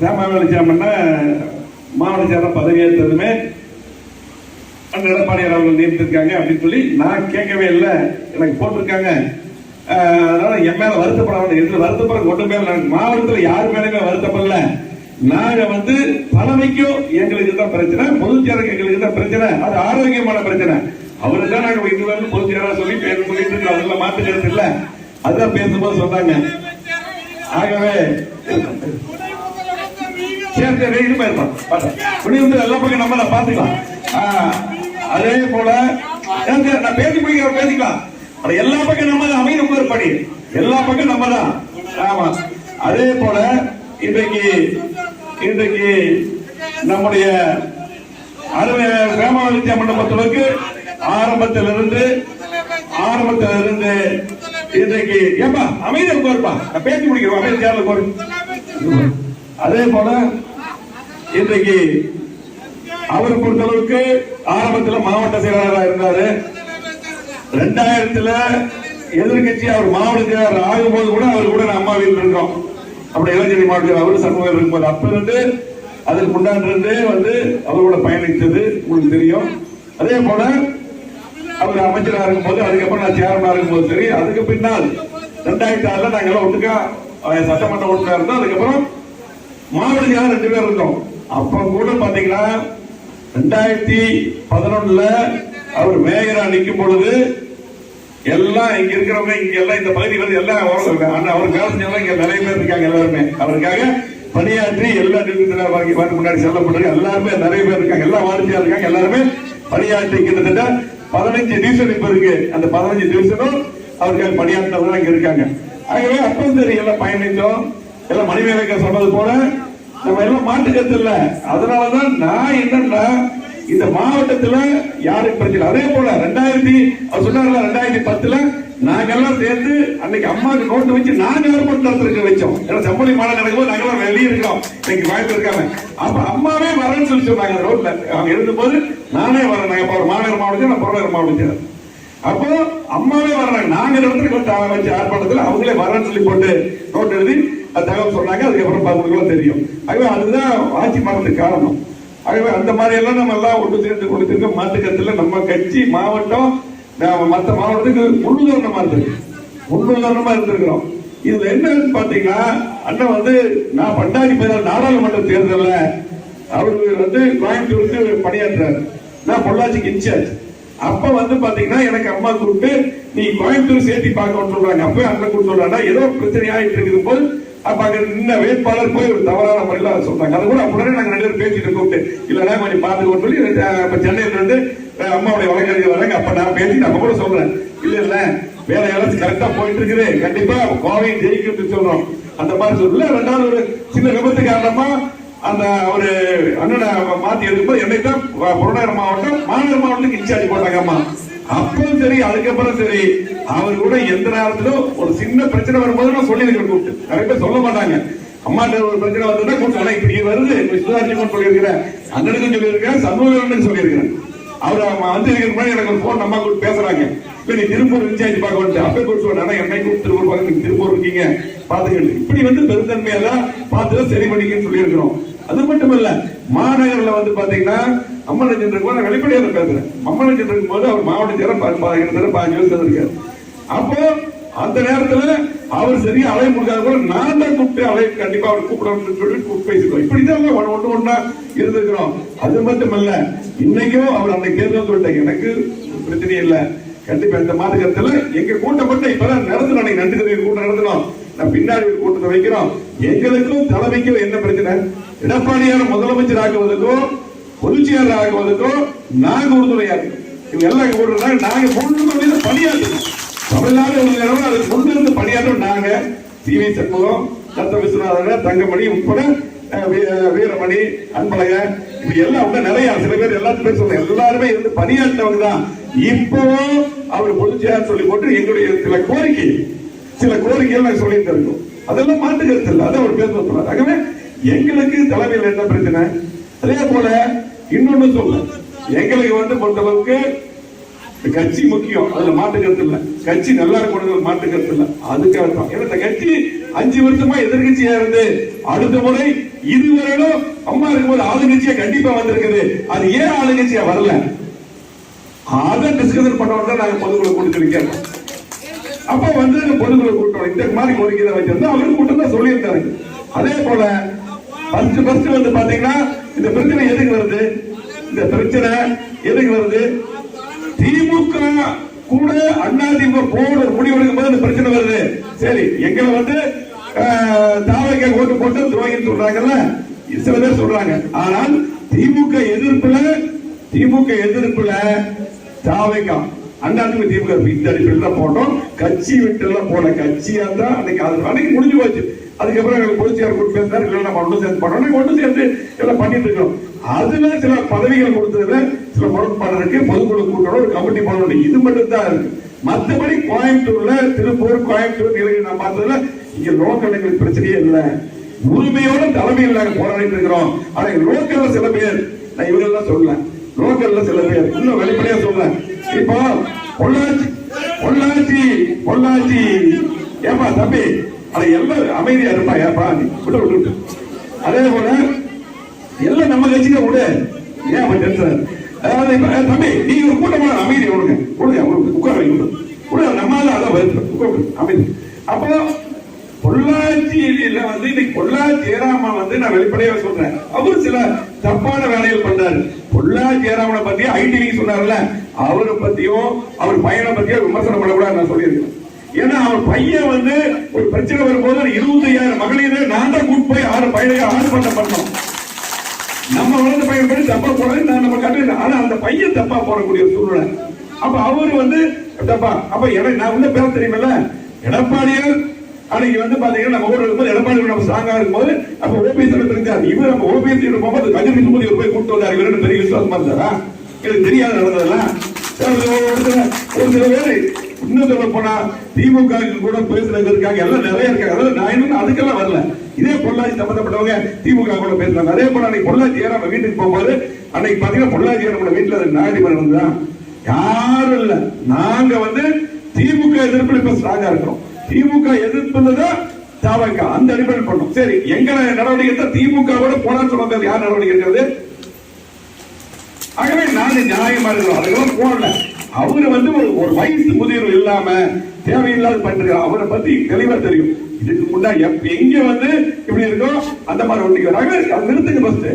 ராமவேலுச்சாமன்னா மாவட்ட செயலர் பதவி ஏற்றதுமே அந்த எடப்பாடியார் அவர்கள் நியமித்திருக்காங்க அப்படின்னு சொல்லி நான் கேட்கவே இல்லை, எனக்கு போட்டிருக்காங்க. அதனால என் மேல வருத்தப்பட வேண்டிய இதுல வருத்தப்பட கொண்டு மேல மாவட்டத்தில் யார் மேலுமே வருத்தப்படல. நாங்க தலைமைக்கும் எங்களுக்கு தான் பிரச்சனை, பொதுச்செயலருக்கு எங்களுக்கு தான் பிரச்சனை, அது ஆரோக்கியமான பிரச்சனை. அவருதான் நாங்க இதுவரை பொதுச்செயலாளர் சொல்லி பேச சொல்லிட்டு இருக்கோம், அதெல்லாம் மாற்றுக்கிறது இல்லை. அதுதான் பேசும்போது சொன்னாங்க. ஆகவே சரி இருப்பா எல்லா பக்கம் நம்ம பாத்துக்கலாம். அதே போல நான் பேசி முடிக்கிற பேசிக்கலாம். எல்லா பக்கம் நம்ம தான் அமைதி படி, எல்லா பக்கம் நம்ம தான். ஆமா, அதே போல இன்றைக்கு நம்முடைய ராமவேலுச்சாமி மண்டபத்திற்கு ஆரம்பத்திலிருந்து இன்றைக்கு ஏப்பா அமைதியா இருப்பா, நான் பேசி முடிக்கிறோம், அமைதி சேரல போற. அதே போல இன்றைக்கு அவரை பொறுத்தளவுக்கு ஆரம்பத்தில் மாவட்ட செயலாளராக இருந்தாரு. 2000 எதிர்கட்சி அவர் மாவட்ட செயலாளர் ஆகும்போது கூட அவர் கூட அம்மா வீட்டில் இருக்கோம். அப்படி இளைஞர் மாவட்ட அவரு சமூகம் இருக்கும்போது அப்ப இருந்து அதற்கு முன்னாடி அவரோட பயணித்தது உங்களுக்கு தெரியும். அதே போல அவர் அமைச்சராக இருக்கும்போது, அதுக்கப்புறம் நான் சேர்மனா இருக்கும்போது சரி, அதுக்கு பின்னால் 2006 நாங்க எல்லாம் ஒட்டுக்கா சட்டமன்ற உறுப்பினர் இருந்தோம். அதுக்கப்புறம் மாவட்ட செயலாளர் 2 பேர் இருந்தோம். அப்ப கூட பாத்தீங்கன்னா 2011 அவர் மேயரா நிற்கும் பொழுது எல்லாம் இங்க இருக்கிறவங்க இங்க எல்லாம் இந்த பகுதிகள் எல்லாம் அவர் வேலை செஞ்சவங்க இங்க நிறைய பேர் இருக்காங்க. எல்லாருமே அவருக்காக பணியாற்றி எல்லா முன்னாடி செல்லப்பட்டு எல்லாருமே நிறைய பேர் இருக்காங்க, எல்லா வாரிசியா இருக்காங்க, எல்லாருமே பணியாற்றி கிட்டத்தட்ட 15 டிவிஷன் இப்ப இருக்கு. அந்த 15 டிவிஷனும் அவருக்காக பணியாற்றவங்க இங்க இருக்காங்க. ஆகவே அப்பவும் சரி எல்லாம் பயணித்தோம். எல்லாம் மணிமேகலை சொன்னது போல நம்ம எல்லாம் மாட்டுக்கிறது இல்ல. அதனாலதான் நான் என்னன்னா இந்த மாவட்டத்துல யாருக்கு பிரச்சனை. அதே போல 2010 நாங்க எல்லாம் சேர்ந்து அன்னைக்கு அம்மாவுக்கு நோட்டு வச்சு நாங்க ஏற்பாடு நடத்திருக்க வச்சோம். செம்மொழி மாலை நடக்கும்போது நாங்க எல்லாம் வெளியே இருக்கோம், இன்னைக்கு வாய்ப்பு இருக்காங்க. அப்ப அம்மாவே வரேன்னு சொல்லி சொன்னாங்க. ரோட்ல அவங்க இருந்தபோது நானே வரேன். நாங்க ஒரு மாநகர் மாவட்டம், நான் புறநகர் மாவட்டம். அப்போ அம்மாவே வர்றாங்க. நாங்க இடத்துக்கு வச்ச ஆர்ப்பாட்டத்தில் அவங்களே வரேன்னு சொல்லி போட்டு நோட்டு எழுதி தகவல் சொன்னாங்க. அதுக்கப்புறம் பார்த்துக்கலாம் தெரியும். ஆகவே அதுதான் ஆட்சி மாறதுக்கு காரணம். ஆகவே அந்த மாதிரி எல்லாம் நம்ம எல்லாம் ஒன்று சேர்ந்து கொடுத்திருக்க மாட்டுக்கத்துல நம்ம கட்சி மாவட்டம் மற்ற மாவட்டத்துக்கு முன்னுதாரணமா இருந்திருக்கிறோம். இதுல என்னன்னு பாத்தீங்கன்னா அண்ணன் நான் 2014 நாடாளுமன்ற தேர்தலில் அவரு கோயம்புத்தூருக்கு பணியாற்றாரு. நான் பொள்ளாச்சிக்கு இன்சார்ஜ். அப்ப பாத்தீங்கன்னா எனக்கு அம்மா கூப்பிட்டு நீ கோயம்புத்தூர் சேர்த்தி பார்க்க சொல்றாங்க. அப்ப அண்ணன் கூப்பிட்டு சொல்றாங்க ஏதோ பிரச்சனை ஆயிட்டு இருக்குது போது அப்ப அங்க நின்ன வேட்பாளர் போய் ஒரு தவறான முறையில சொல்றாங்க. அது கூட உடனே நாங்க 2 பேரும் பேசிட்டு கூப்பிட்டு இல்லைன்னா கொஞ்சம் பார்த்துக்கோன்னு சொல்லி சென்னையில இருந்து அம்மாவுடைய வழக்கறிஞர் வராங்க. அப்ப நான் பேசிட்டு அப்ப கூட சொல்றேன் இல்ல வேலை எல்லாம் கரெக்டா போயிட்டு இருக்குது, கண்டிப்பா கோவையை ஜெயிக்கிட்டு சொல்றோம். அந்த மாதிரி சொல்லல. 2வது ஒரு சின்ன விபத்து காரணமா அந்த ஒரு அண்ணனை மாத்தி எடுக்கும்போது என்னை தான் புறநகர் மாவட்டம் மாநகர் மாவட்டத்துக்கு இன்சார்ஜ் போட்டாங்க அம்மா. அப்பவும் சரி, அதுக்கப்புறம் சரி, அவர் கூட எந்த நேரத்திலும் ஒரு சின்ன பிரச்சனை வரும்போது நான் சொல்லியிருக்கிறேன். கூப்பிட்டு நிறைய பேர் சொல்ல மாட்டாங்க. அம்மாட்ட ஒரு பிரச்சனை வந்ததுன்னா கூப்பிட்டு இப்படி வருது சுதாரிச்சுன்னு சொல்லியிருக்கிறேன், அண்ணனுக்கும் சொல்லியிருக்கேன், சண்முகனுக்கும் சொல்லியிருக்கிறேன். அவர் இருக்கிற எனக்கு ஒரு போன் அம்மா கூப்பிட்டு பேசுறாங்க. இல்ல நீ திருப்பூர் இன்சார்ஜ் பார்க்க வந்துட்டு அப்பே கூப்பிட்டு சொன்னா என்னை கூப்பிட்டு திருப்பூர் பார்க்க நீங்க திருப்பூர் இருக்கீங்க பாத்துக்கிட்டு இப்படி பெருந்தன்மையெல்லாம் பார்த்துதான் சரி பண்ணிக்கன்னு சொல்லியிருக்கிறோம். அது மட்டும் இல்ல, மாநகர்ல பாத்தீங்கன்னா அம்மன் இருக்கும்போது வெளிப்படையாக பேசுறேன். அம்மன் இருக்கும் போது அவர் மாவட்ட செயலர் 15 வருஷம் இருக்காரு. அப்போ அந்த நேரத்துல அவர் சரியா அலைய முடியாத கூட நான் தான் கூப்பிட்டு அலைய கண்டிப்பா அவர் கூப்பிடணும்னு சொல்லி கூப்பிட்டு பேசிக்கிறோம். இப்படிதான் ஒண்ணு இருந்திருக்கிறோம். அது மட்டும் இல்ல, இன்னைக்கும் அவர் அன்னைக்கு தேர்தல் சொல்லிட்டாங்க எனக்கு பிரச்சனை இல்ல, கண்டிப்பா இந்த மாதத்துல எங்க கூட்டப்பட்ட இப்பதான் நடத்தணும். அன்னைக்கு நன்றி தெரிவிக்க கூட்டம் நடத்தணும், நான் பின்னாடி ஒரு கூட்டத்தை வைக்கிறோம். எங்களுக்கும் தலைமைக்கும் என்ன பிரச்சனை? எடப்பாடியார் முதலமைச்சர் ஆகுவதற்கும் பொதுச்செயலர் ஆகுவதற்கும் நாங்க உறுதுணையா இருக்கோம். இவங்க எல்லாம் கூடுறாங்க. நாங்க முழு பணியாற்றணும். தமிழ்நாடு அதுக்கு முன்னிருந்து பணியாற்றும் நாங்க சி.வி. சண்முகம், சத்த விஸ்வநாதன், தங்கமணி உட்பட வீரமணி, அன்பழக இப்படி எல்லாம் நிறைய சில பேர் எல்லாத்துமே சொல்ல எல்லாருமே இருந்து பணியாற்றவங்க தான். இப்பவும் அவர் பொதுச்செயலர் சொல்லி போட்டு எங்களுடைய சில கோரிக்கைகள் நாங்கள் சொல்லிட்டு இருக்கோம். அதெல்லாம் மாட்டுக்கிறது இல்லை, அதான் அவர் பேச சொல்றாரு. ஆகவே எங்களுக்கு தலைமையில் என்ன பிரச்சனை? அதே போல இன்னொன்னு சொல்ல, எங்களுக்கு பொறுத்தளவுக்கு கட்சி முக்கியம், அதுல மாட்டுக்கிறது இல்ல. கட்சி நல்லா இருக்கணும், மாட்டுக்கிறது இல்ல. அதுக்காக தான் இந்த கட்சி 5 வருஷமா எதிர்கட்சியா இருந்து அடுத்த முறை இதுவரையிலும் அம்மா இருக்கும்போது ஆளுங்கட்சியா கண்டிப்பா வந்திருக்குது. அது ஏன் ஆளுங்கட்சியா வரல? அதை டிஸ்கஷன் பண்ண நாங்க பொதுக்குழு கூட்டத்தில் அப்ப வந்து பொதுக்குழு கூட்டம் இந்த மாதிரி கோரிக்கை வச்சிருந்தா அவரு கூட்டம் தான் சொல்லியிருக்காரு. அதே போல ஃபர்ஸ்ட் வந்து பாத்தீங்கன்னா இந்த பிரச்சனை எதுக்கு வருது? இந்த பிரச்சனை எதுக்கு வருது? திமுக கூட அதிமுக போட முடிவெடுக்கும் போது இந்த பிரச்சனை வருது. சரி, எங்களை வந்து தாவக ஓட்டு போட்டு துரோகின்னு சொல்றாங்கல்ல, சில பேர் சொல்றாங்க. ஆனால் திமுக எதிர்ப்புல தாவக அதிமுக திமுக இந்த அடிப்படையில் தான் போட்டோம். கட்சி விட்டு எல்லாம் போல கட்சியா தான் அன்னைக்கு முடிஞ்சு போச்சு. அதுக்கப்புறம் எங்களுக்கு பொதுச்செயலாளர் கூட்டு பேசினார். இல்லை நம்ம ஒன்று சேர்ந்து பண்ணோம், ஒன்று சேர்ந்து எல்லாம் பண்ணிட்டு இருக்கோம். அதுல சில பதவிகள் கொடுத்ததுல சில முரண்பாடு இருக்கு. பொதுக்குழு கூட்டணும், ஒரு கமிட்டி பண்ணணும், இது மட்டும் தான் இருக்கு. மற்றபடி கோயம்புத்தூர்ல, திருப்பூர், கோயம்புத்தூர், நீலகிரி நான் பார்த்ததுல இங்க லோக்கல் எங்களுக்கு பிரச்சனையே இல்லை. உரிமையோட தலைமையில் நாங்கள் போராடிட்டு இருக்கிறோம். ஆனா லோக்கல்ல சில பேர், நான் இவங்கெல்லாம் சொல்லல, லோக்கல்ல சில பேர் இன்னும் வெளிப்படையா சொல்றேன். இப்போ பொள்ளாச்சி ஏப்பா தம்பி, அதை எல்லாம் அமைதியா இருப்பா, ஏப்பா நீ விட்டு. அதே போல எல்லாம் நம்ம கட்சியில விடு, ஏன் தம்பி நீ ஒரு கூட்டமான அமைதி கொடுங்க உட்கார வைக்க நம்மளால அதான் வருது அமைதி. அப்போ பொள்ளாச்சியில வந்து இன்னைக்கு பொள்ளாச்சி ஜெயராமா வந்து நான் வெளிப்படையா சொல்றேன், அவரு சில தப்பான வேலைகள் பண்றாரு. பொள்ளாச்சி ஜெயராமனை பத்தி ஐடி சொன்னார்ல, அவரை பத்தியும் அவர் பையனை பத்தியும் விமர்சனம் பண்ணக்கூடாது நான் சொல்லியிருக்கேன். ஏன்னா அவர் பையன் வந்து ஒரு பிரச்சனை வரும்போது 25,000 மகளிரை நான் தான் கூட்டு போய் 6 பையனுக்கு ஆர்ப்பாட்டம் பண்ணோம். நம்ம வளர்ந்த பையன் படி தப்பா போறது நம்ம கட்டு. ஆனா அந்த பையன் தப்பா போடக்கூடிய சூழ்நிலை. அப்ப அவரு வந்து தப்பா. அப்ப நான் வந்து பேர தெரியுமில்ல, எடப்பாடியார் அன்னைக்கு வந்து பாத்தீங்கன்னா நம்ம ஊர்ல இருக்கும்போது எடப்பாடி நம்ம ஸ்ட்ராங்கா இருக்கும்போது அப்ப ஓபிஎஸ் தெரிஞ்சாரு. இவர் நம்ம ஓபிஎஸ் போகும்போது கஜன் சுமதி போய் கூட்டு வந்தாரு. இவரு பெரிய விசுவாசமா இருந்தாரா? எனக்கு தெரியாது நடந்ததெல்லாம். ஒரு சில பேரு இன்னும் சொல்ல போனா திமுக கூட பேசுறதுக்காக எல்லாம் நிறைய இருக்காங்க. அதாவது நான் இன்னும் அதுக்கெல்லாம் வரல. இதே பொள்ளாச்சி சம்பந்தப்பட்டவங்க திமுக கூட பேசுறாங்க. அதே போல அன்னைக்கு பொள்ளாச்சி நம்ம வீட்டுக்கு போகும்போது அன்னைக்கு பாத்தீங்கன்னா பொள்ளாச்சி நம்ம வீட்டுல நாகரிகம் தான் யாரும் இல்ல. நாங்க வந்து திமுக எதிர்ப்பு இப்ப ஸ்ட்ராங்கா இருக்கிறோம். திமுக எதிர்ப்புதான் தாவக அந்த அடிப்படையில் பண்ணோம். சரி, எங்களை நடவடிக்கை திமுக கூட போனான்னு சொன்னது யார் நடவடிக்கை இருக்கிறது? ஆகவே நாங்க நியாயமா இருக்கிறோம். அதுக்கெல்லாம் போடல. அவரு வந்து ஒரு வயசு முதிர்வு இல்லாம தேவையில்லாத பண்றாரு. அவரை பத்தி தெளிவா தெரியும். இதுக்கு முன்னாடி எங்க வந்து இப்படி இருக்கோ அந்த மாதிரி ஒட்டிக்கிறாங்க. நிறுத்துங்க ஃபர்ஸ்ட்.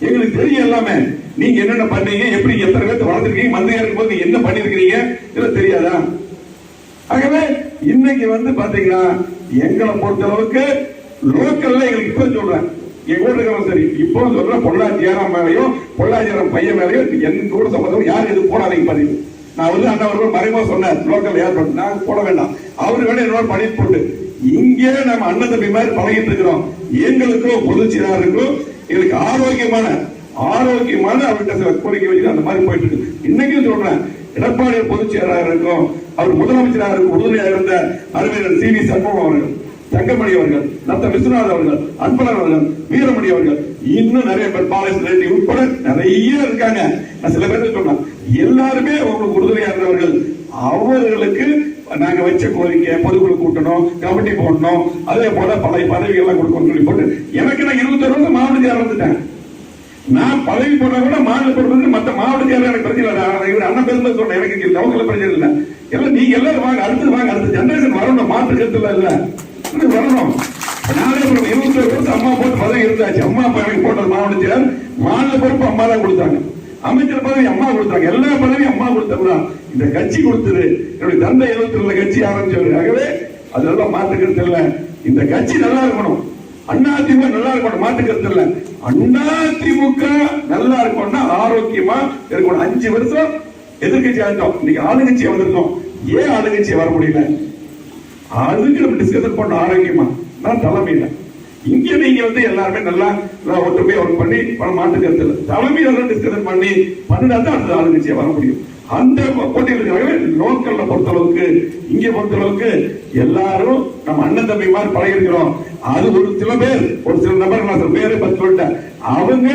எங்களுக்கு தெரியும் எல்லாமே. நீங்க என்னென்ன பண்ணீங்க, எப்படி எத்தனை பேருக்கு வளர்ந்துருக்கீங்க, மந்திரியா இருக்கும்போது என்ன பண்ணிருக்கீங்க இதெல்லாம் தெரியாதா? ஆகவே இன்னைக்கு வந்து பாத்தீங்கன்னா எங்களை பொறுத்த அளவுக்கு லோக்கல்ல எங்களுக்கு இப்ப சொல்றேன், எங்க கூட இருக்கிறோம். சரி, இப்போ சொல்ற பொள்ளாச்சி ஜெயராம் மேலையும் பொள்ளாச்சி ஜெயராம் பையன் மேலையும் எங்க கூட சம்பந்தம் யாரும் எது போடாதீங்க பதிவு. நான் வந்து அண்ணா அவர்கள் மறைமுக சொன்னார், லோக்கல் யார் நான் போட வேண்டாம், அவரு வேணா என்னோட படிப்பு போட்டு இங்கே நம்ம அண்ணன் தம்பி மாதிரி பழகிட்டு இருக்கிறோம். எங்களுக்கும் பொதுச் செயலாளருக்கும் எங்களுக்கு ஆரோக்கியமான அவர்கிட்ட சில கோரிக்கை வச்சு அந்த மாதிரி போயிட்டு இருக்கு. இன்னைக்கும் சொல்றேன், எடப்பாடி பொதுச் செயலாளர் இருக்கும், அவர் முதலமைச்சராக இருக்கும் உறுதுணையாக இருந்த அறிஞர் சி வி சண்முகம் அவர்கள், தங்கமணி அவர்கள், நத்த விஸ்வநாத் அவர்கள், அன்பழகன் அவர்கள், வீரமணி அவர்கள், இன்னும் நிறைய பேர், பாலேஸ் ரெட்டி உட்பட நிறைய இருக்காங்க. நான் சில பேர் சொன்னேன், எல்லாருமே உங்களுக்கு உறுதுணையா இருந்தவர்கள். அவர்களுக்கு நாங்க வச்ச கோரிக்கை பொதுக்குழு கூட்டணும், கமிட்டி போடணும், அதே போல பல பதவிகள் எல்லாம் கொடுக்கணும் சொல்லி போட்டு எனக்கு நான் 21 வருஷம் மாவட்ட செயலாளர் இருந்துட்டேன். நான் பதவி போட்டா கூட மாநில பொறுப்பு மற்ற மாவட்ட செயலாளர் எனக்கு பிரச்சனை இல்லை. இவர் அண்ணன் பேசும்போது சொன்னேன், எனக்கு அவங்கள பிரச்சனை இல்லை. எல்லாம் நீங்க எல்லாரும் வாங்க, அடுத்து வாங்க, அடுத்த ஜெனரேஷன் வரணும், மாற்று கருத்து இல்ல வரணும். நானே 21 வருஷம் அம்மா போட்டு பதவி இருந்தாச்சு. அம்மா அப்பா எனக்கு போட்டது மாவட்ட செயலர், மாநில பொறுப்பு அம்மா தான் கொடுத்தாங்க, அமைச்சர் பதவி அம்மா கொடுத்தாங்க, எல்லா பதவியும் அம்மா கொடுத்ததுதான். இந்த கட்சி கொடுத்தது என்னுடைய தந்தை 72 கட்சி ஆரம்பிச்சவர். ஆகவே அதெல்லாம் மாற்று கருத்து இல்ல. இந்த கட்சி நல்லா இருக்கணும், அதிமுக நல்லா இருக்கணும், மாற்று கருத்து இல்ல. அதிமுக நல்லா இருக்கணும்னா ஆரோக்கியமா இருக்கணும். 5 வருஷம் எதிர்கட்சி ஆகிட்டோம், இன்னைக்கு ஆளுங்கட்சி வந்திருக்கோம். ஏன் ஆளுங்கட்சி வர முடியல? அதுக்கு நம்ம டிஸ்கஸ் பண்ண ஆரோக்கியமா நான் தலைமையில இங்க நீங்க வந்து எல்லாருமே நல்லா ஒற்றுமையா ஒர்க் பண்ணி மாற்று கருத்து இல்லை, தலைமையில டிஸ்கஸ் பண்ணி பண்ணினாதான் அந்த ஆளுங்கட்சியை வர முடியும். அந்த போட்டியில் இருக்கிறாங்க. லோக்கல்ல பொறுத்தளவுக்கு இங்க பொறுத்தளவுக்கு எல்லாரும் நம்ம அண்ணன் தம்பி மாதிரி பழகிருக்கிறோம். அது ஒரு சில பேர், ஒரு சில நபர்கள், நான் சில பேரை பத்தி சொல்லிட்டேன், அவங்க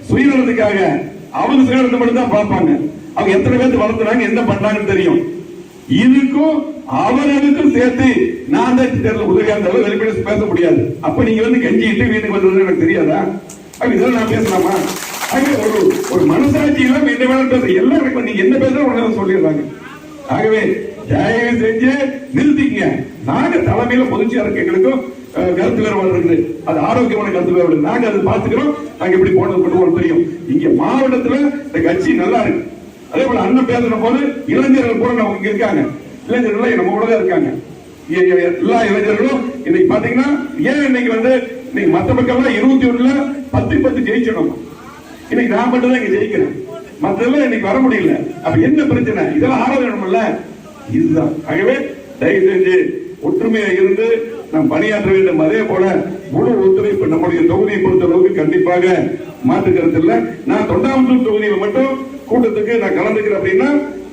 சுயநலத்துக்காக அவங்க சுயநலத்தை மட்டும் தான் பார்ப்பாங்க. அவங்க எத்தனை பேருக்கு வளர்த்துறாங்க, என்ன பண்றாங்கன்னு தெரியும். இதுக்கும் அவர்களுக்கும் சேர்த்து நான் தான் தேர்தல் உதவியா இருந்தாலும் வெளிப்படையா பேச முடியாது. அப்ப நீங்க வந்து கெஞ்சிட்டு வீட்டுக்கு வந்தது எனக்கு தெரியாதா? இதெல்லாம் நான் பேசலாமா? ஒரு மனசாட்சி எல்லாம் என்ன வேணும் பேச எல்லாரும் நீங்க என்ன பேசுற சொல்லிடுறாங்க. ஆகவே தயவு செஞ்சு நிறுத்திக்கங்க. நாங்க தலைமையில பொதுச்சியாருக்கு எங்களுக்கும் கருத்து வேறுபாடு இருக்குது. அது ஆரோக்கியமான கருத்து வேறுபாடு. நாங்க அதை பார்த்துக்கிறோம். நாங்க எப்படி போனது கொண்டு போக தெரியும். இங்க மாவட்டத்துல இந்த கட்சி நல்லா இருக்கு. அதே போல அண்ணன் பேசுற போது இளைஞர்கள் கூட நம்ம இங்க இருக்காங்க. இளைஞர்கள் நம்ம கூட தான் இருக்காங்க. எல்லா இளைஞர்களும் இன்னைக்கு பாத்தீங்கன்னா ஏன் இன்னைக்கு வந்து இன்னைக்கு மத்த மக்கள் 21ல 10 ஜெயிச்சிடும். இன்னைக்கு நான் மட்டும் தான் இங்க ஜெயிக்கிறேன். மத்தெல்லாம் இன்னைக்கு வர முடியல. அப்ப என்ன பிரச்சனை? இதெல்லாம் ஆரோக்கியம்ல இதுதான். ஆகவே தயவு செஞ்சு ஒற்றுமையா இருந்து நாம் பணியாற்ற வேண்டும். அதே போல முழு ஒத்துழைப்பு நம்முடைய தொகுதியை பொறுத்த அளவுக்கு கண்டிப்பாக மாற்று கருத்து இல்ல. நான் தொண்டாமுத்தூர் தொகுதியில மட்டும் கூட்டத்துக்கு நான் கலந்துக்கிறேன் அப்படின்னா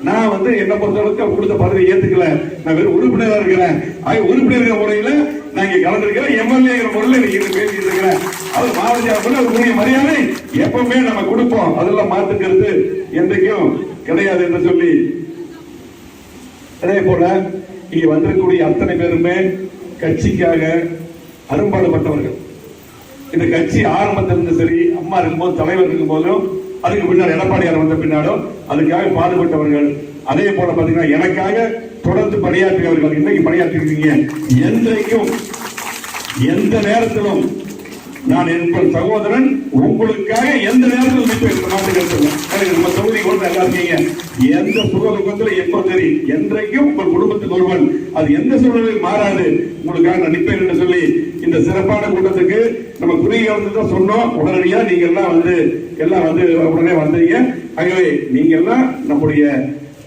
நான் வந்து என்ன பொறுத்த அளவுக்கு கொடுத்த பதவி ஏத்துக்கல. நான் வெறும் உறுப்பினராக இருக்கிறேன். உறுப்பினர் முறையில நான் இங்க கலந்துருக்கிறேன். எம்எல்ஏ முறையில் இன்னைக்கு பேசிட்டு இருக்கிறேன். அது மாவட்ட அதுக்குரிய மரியாதை எப்பவுமே நம்ம கொடுப்போம். அதெல்லாம் மாற்று கருத்து என்றைக்கும் கிடையாது என்று சொல்லி, அதே போல இங்க வந்திருக்கக்கூடிய அத்தனை பேருமே கட்சிக்காக அரும்பாடுபட்டவர்கள். இந்த கட்சி ஆரம்பத்திலிருந்து சரி, அம்மா இருக்கும்போது தலைவர் இருக்கும் போதும், அதுக்கு பின்னாடி எடப்பாடியார் வந்த பின்னாடும் அதுக்காக பாடுபட்டவர்கள். அதே போல பாத்தீங்கன்னா எனக்காக தொடர்ந்து பணியாற்றியவர்கள். இன்னைக்கு பணியாற்றிருக்கீங்க. என்றைக்கும் எந்த நேரத்திலும் நான் என் சகோதரன் உங்களுக்காக எந்த நேரத்தில் நிற்பேன். நம்ம தொகுதி கொண்டு எல்லாருக்கீங்க. எந்த சுகதுக்கத்துல எப்ப சரி என்றைக்கும் உங்கள் குடும்பத்துக்கு ஒருவன், அது எந்த சூழலில் மாறாது, உங்களுக்காக நான் நிற்பேன் என்று சொல்லி இந்த சிறப்பான கூட்டத்துக்கு நம்ம குறுகிய தான் சொன்னோம். உடனடியா நீங்க எல்லாம் வந்து உடனே வந்தீங்க. ஆகவே நீங்க எல்லாம் நம்முடைய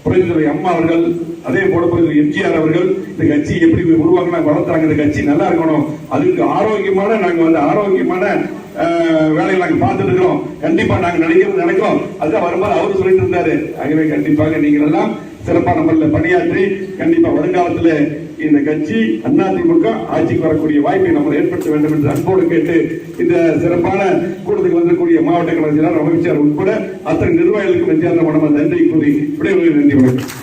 புரட்சித்துறை அம்மா அவர்கள், அதே போல புரட்சித்துறை எம்ஜிஆர் அவர்கள் இந்த கட்சி எப்படி உருவாக்கினா வளர்த்தாங்க. இந்த கட்சி நல்லா இருக்கணும். அதுக்கு ஆரோக்கியமான நாங்க வந்து ஆரோக்கியமான வேலையை நாங்க பார்த்துட்டு இருக்கிறோம். கண்டிப்பா நாங்க நினைக்கிறோம். அதுதான் வரும்போது அவரு சொல்லிட்டு இருந்தாரு. ஆகவே கண்டிப்பாக நீங்கள் எல்லாம் சிறப்பான முறையில் பணியாற்றி கண்டிப்பா வருங்காலத்தில் இந்த கட்சி அதிமுக ஆட்சிக்கு வரக்கூடிய வாய்ப்பை நம்ம ஏற்படுத்த வேண்டும் என்று அன்போடு கேட்டு இந்த சிறப்பான கூட்டத்துக்கு வந்திருக்கூடிய மாவட்ட கழக அமைச்சர் உட்பட அத்தனை நிர்வாகிகளுக்கு நன்றி கூறி விடைபெறுகிறேன். நன்றி வணக்கம்.